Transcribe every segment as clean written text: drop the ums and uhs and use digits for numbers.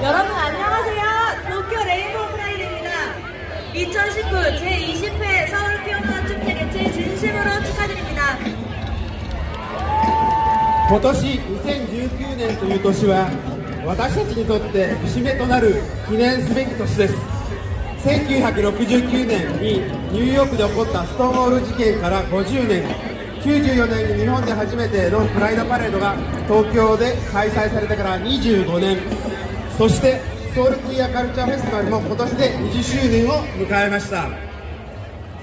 여러분 안녕하세요. 도쿄 레인보우 프라이드입니다. 2019 제20회 서울 피어노 축제 개최 진심으로 축하드립니다. 今年2019年という年は私たちにとって節目となる記念すべき年です。1969年にニューヨークで起こったストーンウォール事件から50年、94年に日本で初めてのプライドパレードが東京で開催されてから25年、そしてソウルクイアカルチャーフェスティバルも今年で20周年を迎えました。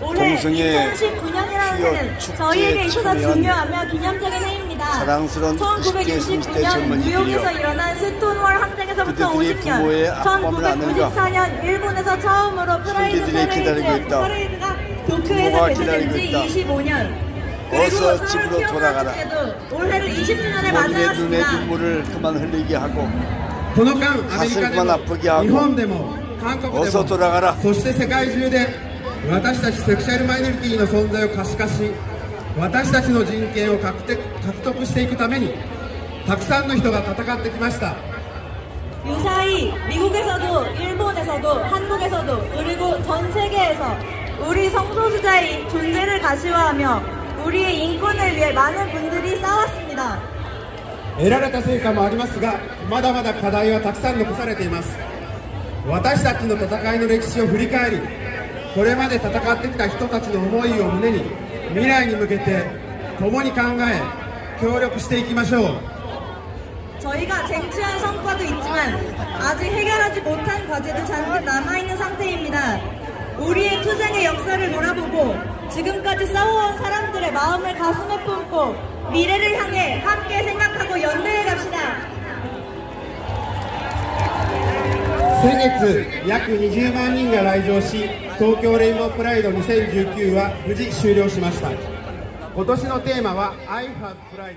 올해 2019년이라는 해는 저희에게 있어서 중요하며 기념적인 해입니다. 1969년 뉴욕에서 일어난 스톤월 항쟁에서부터 50년, 1994년 일본에서 처음으로 프라이드 퍼레이드가 도쿄에서 개최된 지 25년, 그리고 서울 피어노 축제도 올해를 20주년에 맞이했습니다. この間アメリカでも日本でも韓国でもそして世界中で私たちセクシャルマイノリティの存在を可視化し、私たちの人権を獲得していくためにたくさんの人が戦ってきました。 유사히 미국에서도 일본에서도 한국에서도 그리고 전 세계에서 우리 성소수자의 존재를 가시화하며 우리의 인권을 위해 많은 분들이 싸웠습니다. 得られた成果もありますが、まだまだ課題はたくさん残されています。私たちの戦いの歴史を振り返り、これまで戦ってきた人たちの思いを胸に未来に向けて共に考え協力していきましょう。 저희가 쟁취한 성과도 있지만 아직 해결하지 못한 과제도 잔뜩 남아있는 상태입니다. 우리의 투쟁의 역사를 돌아보고 지금까지 싸워온 사람들의 마음을 가슴에 품고 미래를 향해 함께 생각하고 연대해 갑시다. 先月約20万人が来場し、東京レインボープライド2019は無事終了しました。今年のテーマは I have pride。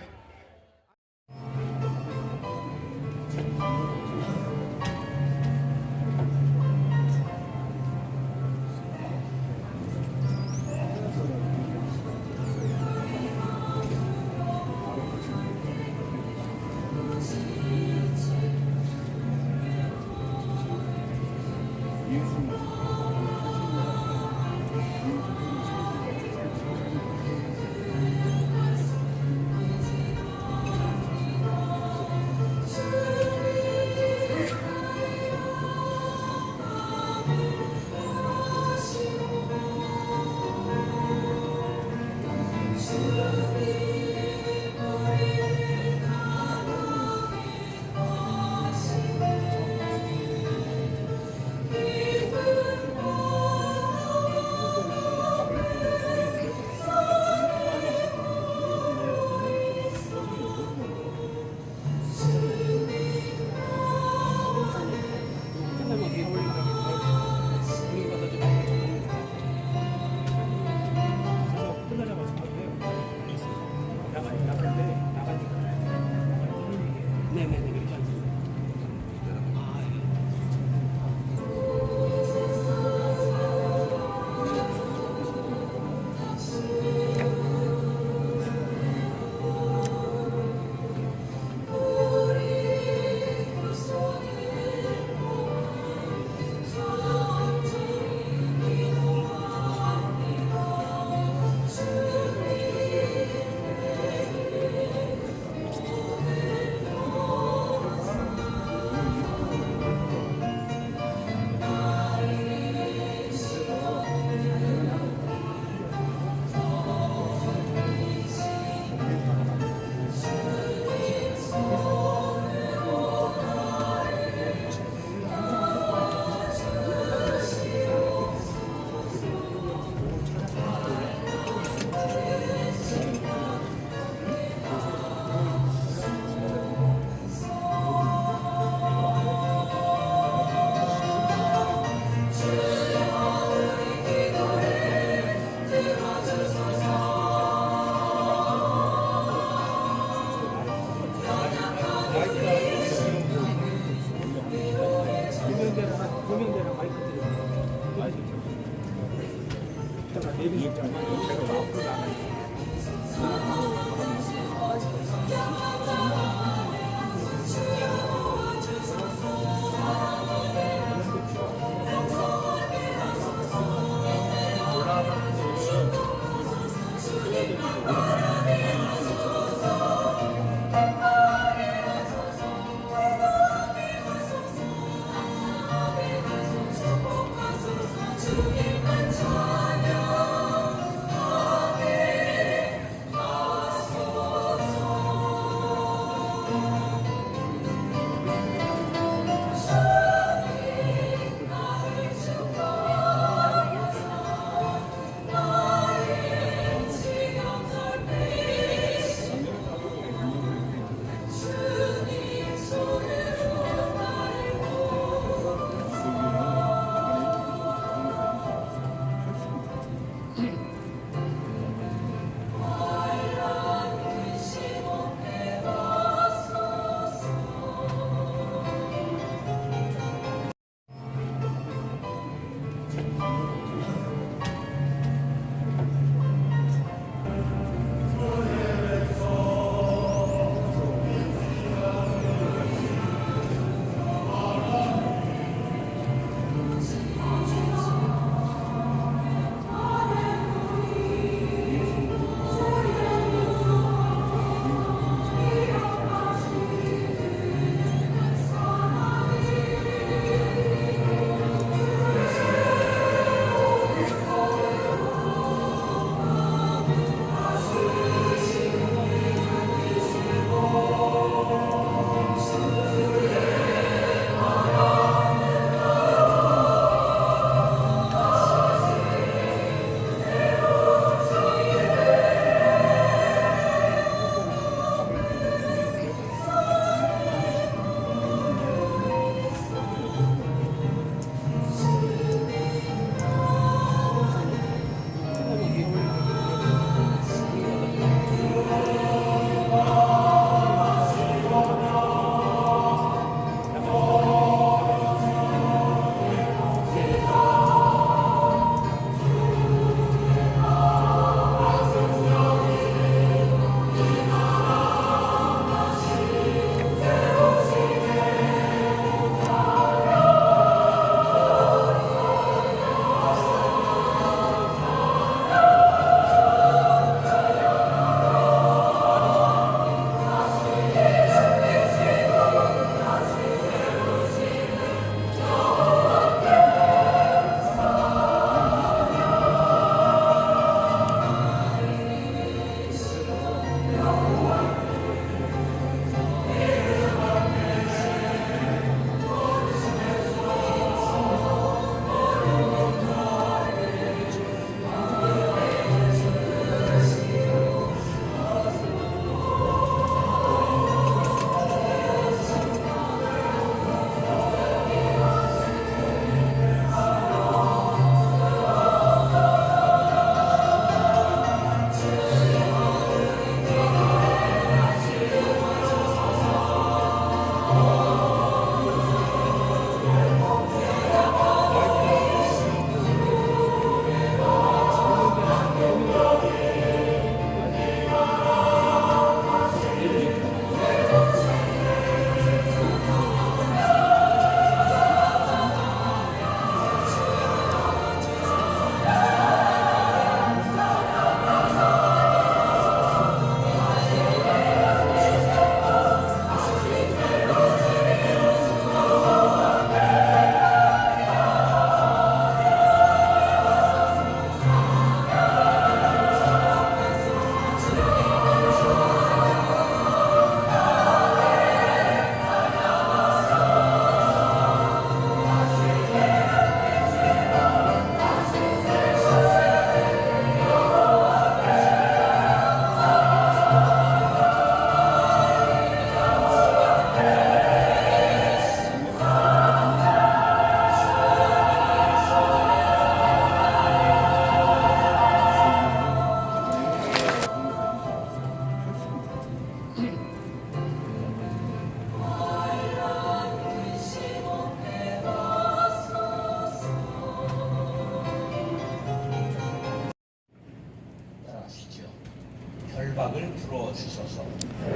풀어주소서.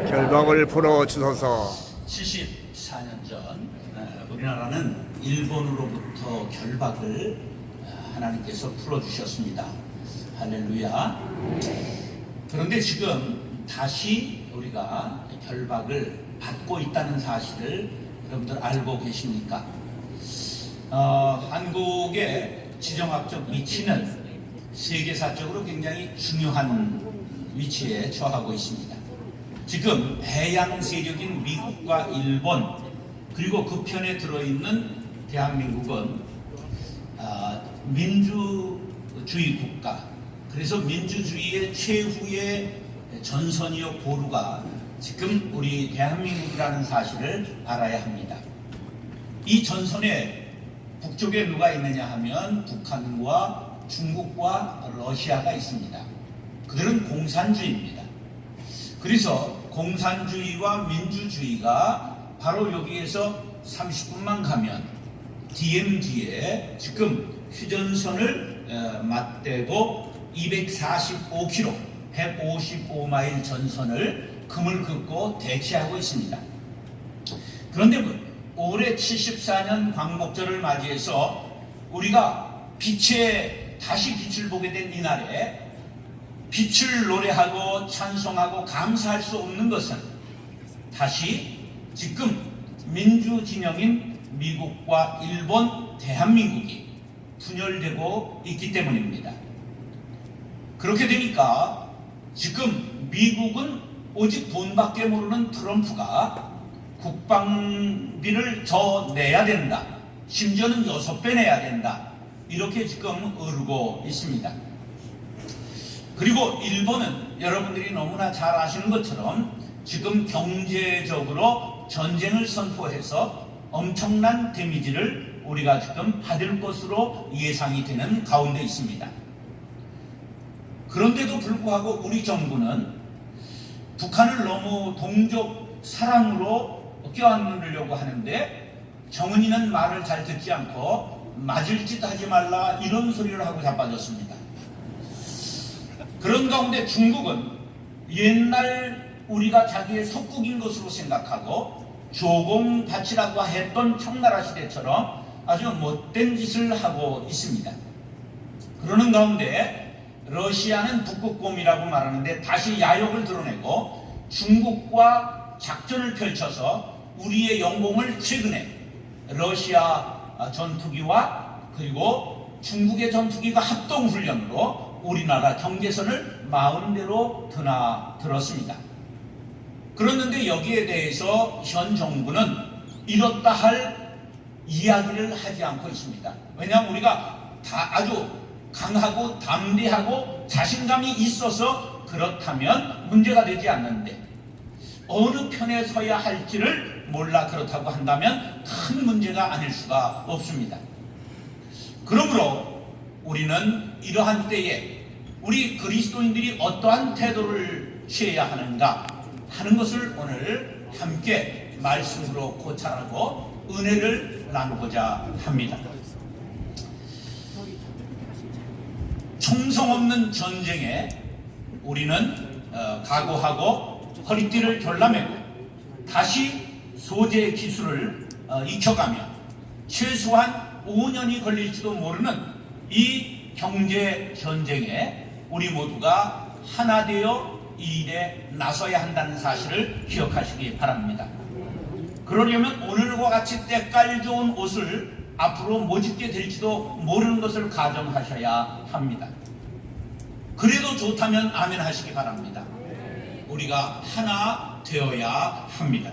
결박을 풀어주소서. 74년 전 우리나라는 일본으로부터 결박을 하나님께서 풀어주셨습니다. 할렐루야. 그런데 지금 다시 우리가 결박을 받고 있다는 사실을 여러분들 알고 계십니까? 한국의 지정학적 위치는 세계사적으로 굉장히 중요한 위치에 처하고 있습니다. 지금 해양 세력인 미국과 일본 그리고 그 편에 들어있는 대한민국은 민주주의 국가, 그래서 민주주의의 최후의 전선이요 보루가 지금 우리 대한민국이라는 사실을 알아야 합니다. 이 전선에 북쪽에 누가 있느냐 하면 북한과 중국과 러시아가 있습니다. 그들은 공산주의입니다. 그래서 공산주의와 민주주의가 바로 여기에서 30분만 가면 DMZ에 지금 휴전선을 맞대고 245km, 155마일 전선을 금을 긋고 대치하고 있습니다. 그런데 올해 74년 광복절을 맞이해서 우리가 다시 빛을 보게 된 이날에 빛을 노래하고 찬송하고 감사할 수 없는 것은 다시 지금 민주진영인 미국과 일본, 대한민국이 분열되고 있기 때문입니다. 그렇게 되니까 지금 미국은 오직 돈밖에 모르는 트럼프가 국방비를 더 내야 된다, 심지어는 6배 내야 된다, 이렇게 지금 어르고 있습니다. 그리고 일본은 여러분들이 너무나 잘 아시는 것처럼 지금 경제적으로 전쟁을 선포해서 엄청난 데미지를 우리가 지금 받을 것으로 예상이 되는 가운데 있습니다. 그런데도 불구하고 우리 정부는 북한을 너무 동족 사랑으로 껴안으려고 하는데 정은이는 말을 잘 듣지 않고 맞을 짓 하지 말라 이런 소리를 하고 자빠졌습니다. 그런 가운데 중국은 옛날 우리가 자기의 속국인 것으로 생각하고 조공밭이라고 했던 청나라 시대처럼 아주 못된 짓을 하고 있습니다. 그러는 가운데 러시아는 북극곰이라고 말하는데 다시 야욕을 드러내고 중국과 작전을 펼쳐서 우리의 영공을 최근에 러시아 전투기와 그리고 중국의 전투기가 합동훈련으로 우리나라 경계선을 마음대로 드나들었습니다. 그랬는데 여기에 대해서 현 정부는 이렇다 할 이야기를 하지 않고 있습니다. 왜냐하면 우리가 다 아주 강하고 담대하고 자신감이 있어서 그렇다면 문제가 되지 않는데 어느 편에 서야 할지를 몰라 그렇다고 한다면 큰 문제가 아닐 수가 없습니다. 그러므로 우리는 이러한 때에 우리 그리스도인들이 어떠한 태도를 취해야 하는가 하는 것을 오늘 함께 말씀으로 고찰하고 은혜를 나누고자 합니다. 총성 없는 전쟁에 우리는 각오하고 허리띠를 졸라매고 다시 소재 기술을 익혀가며 최소한 5년이 걸릴지도 모르는 이 경제 전쟁에 우리 모두가 하나 되어 이 일에 나서야 한다는 사실을 기억하시기 바랍니다. 그러려면 오늘과 같이 때깔 좋은 옷을 앞으로 못 입게 될지도 모르는 것을 가정하셔야 합니다. 그래도 좋다면 아멘 하시기 바랍니다. 우리가 하나 되어야 합니다.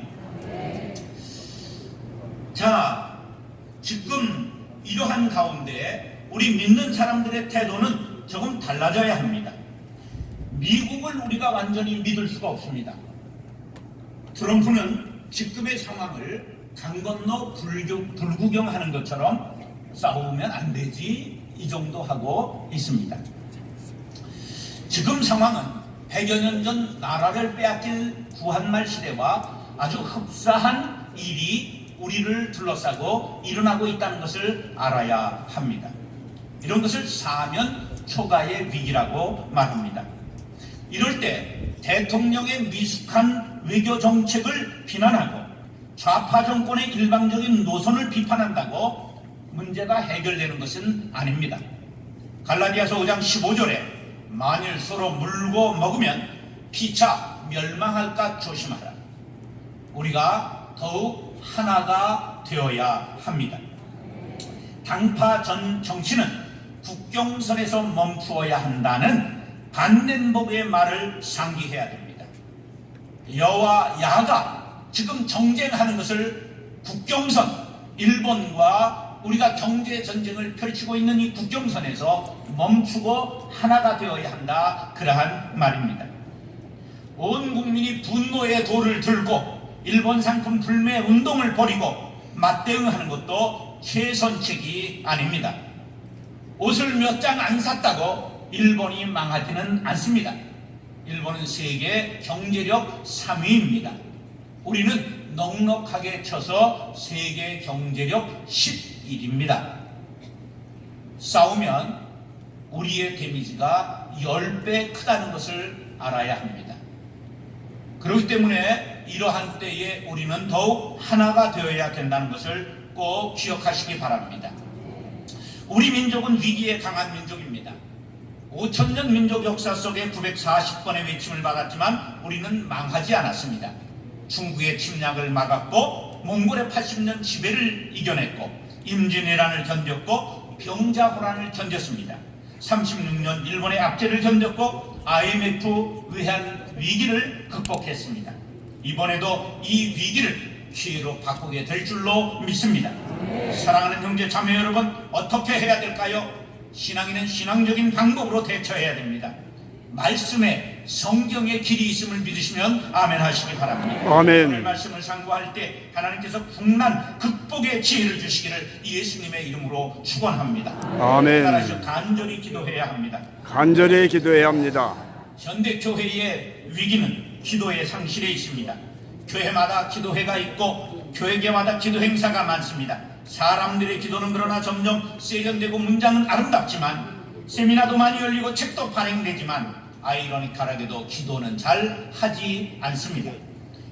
자, 지금 이러한 가운데 우리 믿는 사람들의 태도는 조금 달라져야 합니다. 미국을 우리가 완전히 믿을 수가 없습니다. 트럼프는 지금의 상황을 강 건너 불구경하는 것처럼 싸우면 안 되지 이 정도 하고 있습니다. 지금 상황은 100여 년 전 나라를 빼앗길 구한말 시대와 아주 흡사한 일이 우리를 둘러싸고 일어나고 있다는 것을 알아야 합니다. 이런 것을 사면 초가의 위기라고 말합니다. 이럴 때 대통령의 미숙한 외교 정책을 비난하고 좌파 정권의 일방적인 노선을 비판한다고 문제가 해결되는 것은 아닙니다. 갈라디아서 5장 15절에 만일 서로 물고 먹으면 피차 멸망할까 조심하라. 우리가 더욱 하나가 되어야 합니다. 당파 전 정치는 국경선에서 멈추어야 한다는 반넨버그의 말을 상기해야 됩니다. 여와 야가 지금 정쟁하는 것을 국경선, 일본과 우리가 경제 전쟁을 펼치고 있는 이 국경선에서 멈추고 하나가 되어야 한다, 그러한 말입니다. 온 국민이 분노의 돌을 들고 일본 상품 불매 운동을 벌이고 맞대응하는 것도 최선책이 아닙니다. 옷을 몇 장 안 샀다고 일본이 망하지는 않습니다. 일본은 세계 경제력 3위입니다. 우리는 넉넉하게 쳐서 세계 경제력 11입니다. 싸우면 우리의 데미지가 10배 크다는 것을 알아야 합니다. 그렇기 때문에 이러한 때에 우리는 더욱 하나가 되어야 된다는 것을 꼭 기억하시기 바랍니다. 우리 민족은 위기에 강한 민족입니다. 5천년 민족 역사 속에 940번의 외침을 받았지만 우리는 망하지 않았습니다. 중국의 침략을 막았고 몽골의 80년 지배를 이겨냈고 임진왜란을 견뎠고 병자호란을 견뎠습니다. 36년 일본의 압제를 견뎠고 IMF 외환 위기를 극복했습니다. 이번에도 이 위기를 기회로 바꾸게 될 줄로 믿습니다. 사랑하는 형제 자매 여러분, 어떻게 해야 될까요? 신앙인은 신앙적인 방법으로 대처해야 됩니다. 말씀에 성경의 길이 있음을 믿으시면 아멘 하시기 바랍니다. 아멘. 오늘 말씀을 상고할 때 하나님께서 국난 극복의 지혜를 주시기를 예수님의 이름으로 축원합니다. 아멘. 따라서 간절히 기도해야 합니다. 간절히 기도해야 합니다. 현대 교회의 위기는 기도의 상실에 있습니다. 교회마다 기도회가 있고 교회계마다 기도 행사가 많습니다. 사람들의 기도는 그러나 점점 세련되고 문장은 아름답지만 세미나도 많이 열리고 책도 발행되지만 아이러니컬하게도 기도는 잘 하지 않습니다.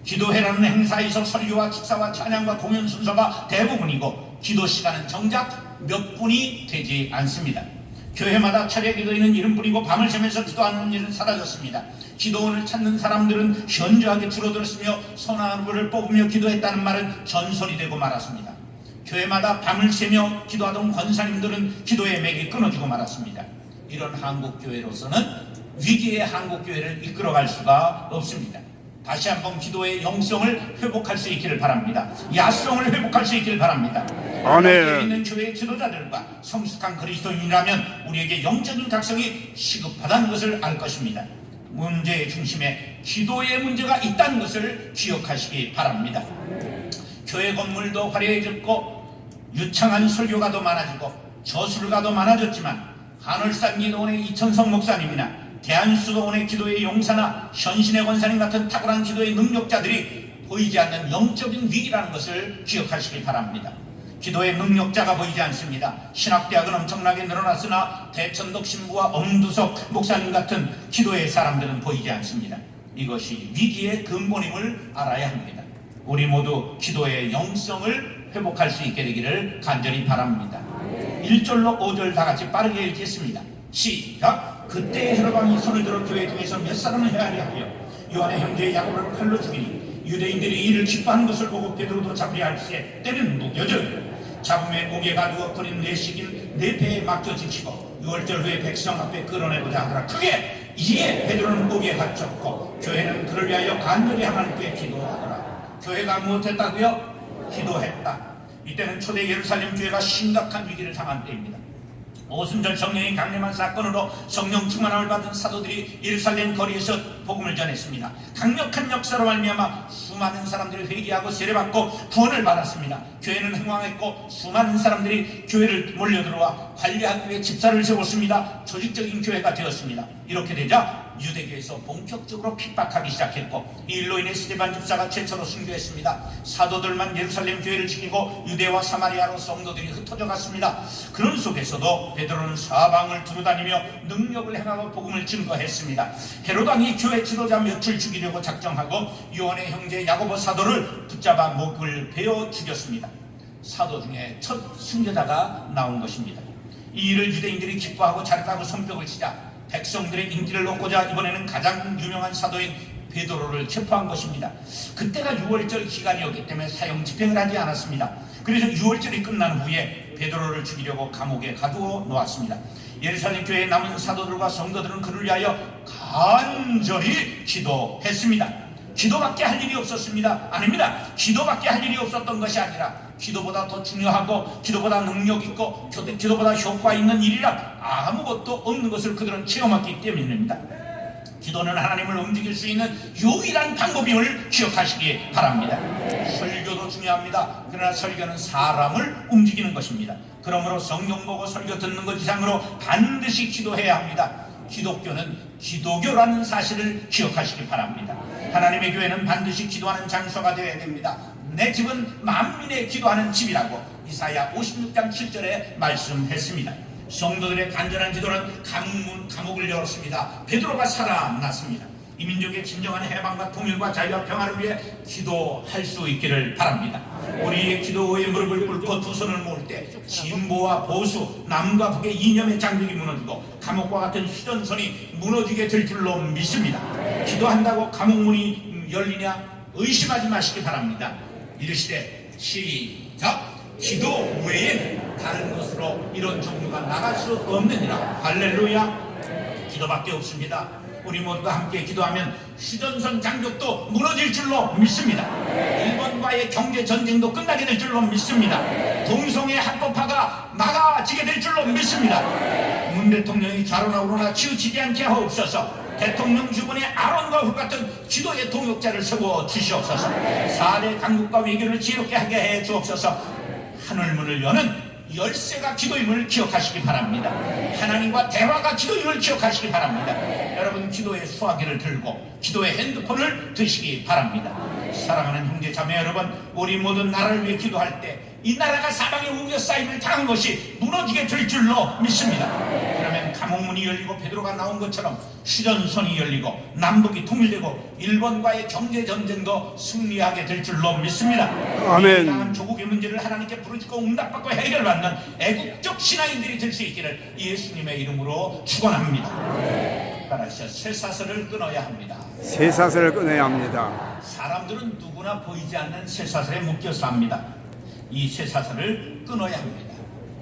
기도회라는 행사에서 설교와 축사와 찬양과 공연 순서가 대부분이고 기도 시간은 정작 몇 분이 되지 않습니다. 교회마다 차례 기도회는 이름뿐이고 밤을 새면서 기도하는 일은 사라졌습니다. 기도원을 찾는 사람들은 현저하게 줄어들었으며 선하루를 뽑으며 기도했다는 말은 전설이 되고 말았습니다. 교회마다 밤을 새며 기도하던 권사님들은 기도의 맥이 끊어지고 말았습니다. 이런 한국교회로서는 위기의 한국교회를 이끌어갈 수가 없습니다. 다시 한번 기도의 영성을 회복할 수 있기를 바랍니다. 야성을 회복할 수 있기를 바랍니다. 아멘. 있는 교회의 지도자들과 성숙한 그리스도인이라면 우리에게 영적인 각성이 시급하다는 것을 알 것입니다. 문제의 중심에 기도의 문제가 있다는 것을 기억하시기 바랍니다. 교회 건물도 화려해졌고 유창한 설교가도 많아지고 저술가도 많아졌지만 한월산 기도원의 이천성 목사님이나 대한수도원의 기도의 용사나 현신의 권사님 같은 탁월한 기도의 능력자들이 보이지 않는 영적인 위기라는 것을 기억하시기 바랍니다. 기도의 능력자가 보이지 않습니다. 신학대학은 엄청나게 늘어났으나 대천덕 신부와 엄두석 목사님 같은 기도의 사람들은 보이지 않습니다. 이것이 위기의 근본임을 알아야 합니다. 우리 모두 기도의 영성을 회복할 수 있게 되기를 간절히 바랍니다. 1절로 5절 다 같이 빠르게 읽겠습니다. 시작. 그때 헤로방이 손을 들어 교회 중에서 몇 사람을 헤아려 하여 요한의 형제 야고보를 칼로 죽이니 유대인들이 이를 기뻐하는 것을 보고 베드로도 잡으려 할세 때는 무뎌져요. 잡음에 목에 가두어 버린 내식인 내 배에 맡겨 지치고 6월절 후에 백성 앞에 끌어내고자 하더라. 크게 이에 베드로는 목에 갇혔고 교회는 그를 위하여 간절히 하나님께 기도하더라. 교회가 무엇했다고요? 기도했다. 이때는 초대 예루살렘 교회가 심각한 위기를 당한 때입니다. 오순절 성령이 강림한 사건으로 성령 충만함을 받은 사도들이 예루살렘 거리에서 복음을 전했습니다. 강력한 역사로 말미암아 수많은 사람들이 회개하고 세례받고 구원을 받았습니다. 교회는 흥왕했고 수많은 사람들이 교회를 몰려들어와 관리하기 위해 집사를 세웠습니다. 조직적인 교회가 되었습니다. 이렇게 되자 유대교에서 본격적으로 핍박하기 시작했고, 이 일로 인해 스데반 집사가 최초로 순교했습니다. 사도들만 예루살렘 교회를 지키고 유대와 사마리아로 성도들이 흩어져 갔습니다. 그런 속에서도 베드로는 사방을 두루다니며 능력을 행하고 복음을 증거했습니다. 헤롯 왕이 교회 지도자 몇을 죽이려고 작정하고 요한의 형제 야고보 사도를 붙잡아 목을 베어 죽였습니다. 사도 중에 첫 순교자가 나온 것입니다. 이 일을 유대인들이 기뻐하고 잘했다고 손뼉을 치자 백성들의 인기를 얻고자 이번에는 가장 유명한 사도인 베드로를 체포한 것입니다. 그때가 6월절 기간이었기 때문에 사형 집행을 하지 않았습니다. 그래서 6월절이 끝난 후에 베드로를 죽이려고 감옥에 가두어 놓았습니다. 예루살렘 교회에 남은 사도들과 성도들은 그를 위하여 간절히 기도했습니다. 기도밖에 할 일이 없었습니다. 아닙니다. 기도밖에 할 일이 없었던 것이 아니라 기도보다 더 중요하고 기도보다 능력 있고 기도보다 효과 있는 일이란 아무것도 없는 것을 그들은 체험했기 때문입니다. 기도는 하나님을 움직일 수 있는 유일한 방법임을 기억하시기 바랍니다. 설교도 중요합니다. 그러나 설교는 사람을 움직이는 것입니다. 그러므로 성경 보고 설교 듣는 것 이상으로 반드시 기도해야 합니다. 기독교는 기도교라는 사실을 기억하시기 바랍니다. 하나님의 교회는 반드시 기도하는 장소가 되어야 됩니다. 내 집은 만민의 기도하는 집이라고 이사야 56장 7절에 말씀했습니다. 성도들의 간절한 기도는 감옥을 열었습니다. 베드로가 살아났습니다. 이 민족의 진정한 해방과 통일과 자유와 평화를 위해 기도할 수 있기를 바랍니다. 우리의 기도에 무릎을 꿇고 두 손을 모을 때 진보와 보수, 남과 북의 이념의 장벽이 무너지고 감옥과 같은 휴전선이 무너지게 될 줄로 믿습니다. 기도한다고 감옥문이 열리냐 의심하지 마시기 바랍니다. 이르시되 시작! 기도 외에는 다른 것으로 이런 종류가 나갈 수 없느니라. 할렐루야. 기도밖에 없습니다. 우리 모두가 함께 기도하면 휴전선 장벽도 무너질 줄로 믿습니다. 일본과의 경제전쟁도 끝나게 될 줄로 믿습니다. 동성애 합법화가 막아지게 될 줄로 믿습니다. 문 대통령이 좌로나 우로나 치우치지 않게 하옵소서. 대통령 주변에 아론과 훌 같은 기도의 동역자를 세워 주시옵소서. 4대 강국과 외교를 지혜롭게 하게 해 주옵소서. 하늘문을 여는 열쇠가 기도임을 기억하시기 바랍니다. 하나님과 대화가 기도임을 기억하시기 바랍니다. 여러분 기도의 수화기를 들고 기도의 핸드폰을 드시기 바랍니다. 사랑하는 형제 자매 여러분, 우리 모든 나라를 위해 기도할 때 이 나라가 사방에 우겨싸임을 당한 것이 무너지게 될 줄로 믿습니다. 그러면 감옥문이 열리고 베드로가 나온 것처럼 휴전선이 열리고 남북이 통일되고 일본과의 경제전쟁도 승리하게 될 줄로 믿습니다. 아멘. 당한 조국의 문제를 하나님께 부르짖고 응답받고 해결받는 애국적 신앙인들이 될 수 있기를 예수님의 이름으로 축원합니다. 따라서 쇠사슬을 끊어야 합니다. 쇠사슬을 끊어야 합니다. 사람들은 누구나 보이지 않는 쇠사슬에 묶여서 합니다. 이 쇠사슬을 끊어야 합니다.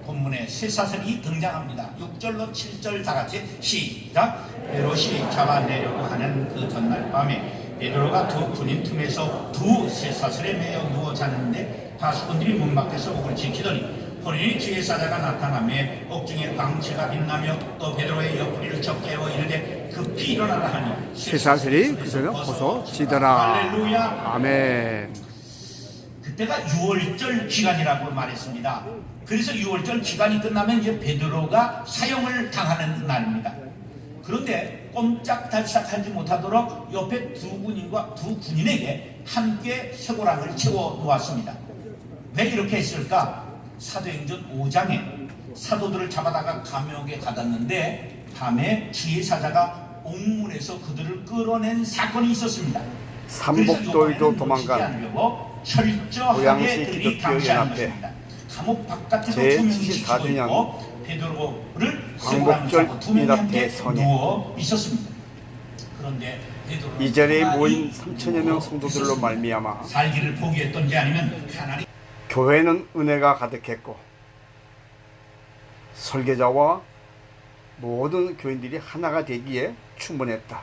본문에 쇠사슬이 등장합니다. 6절로 7절 다같이 시작! 헤롯이 잡아내려고 하는 그 전날 밤에 베드로가 두 군인 틈에서 두 쇠사슬에 매여 누워 자는데 바수꾼들이 문 밖에서 목을 지키더니 본인이 주의 사자가 나타나며 옥중에 광채가 빛나며 또 베드로의 옆구리를 쳐 깨워 이르되 급히 일어나라 하니 쇠사슬이 그대로 벗어지더라. 할렐루야. 아멘. 그때가 6월절 기간이라고 말했습니다. 그래서 6월절 기간이 끝나면 이제 베드로가 사형을 당하는 날입니다. 그런데 꼼짝달싹하지 못하도록 옆에 두 군인에게 함께 쇠고랑을 채워 놓았습니다. 왜 이렇게 했을까? 사도행전 5장에 사도들을 잡아다가 감옥에 가뒀는데 밤에 주의 사자가 옥문에서 그들을 끌어낸 사건이 있었습니다. 삼복돌도 도망간 철저하게 그들이 감시하는 것입니다. 감옥 바깥에도 두 명이 지키고 있고 베드로를 광복절 두 명이 함께 연합회 선회. 누워 있었습니다. 그런데 베드로는 이 자리에 모인 3천여 명 성도들로 말미암아 살기를 포기했던지 아니면 하나님 교회는 은혜가 가득했고 설계자와 모든 교인들이 하나가 되기에 충분했다.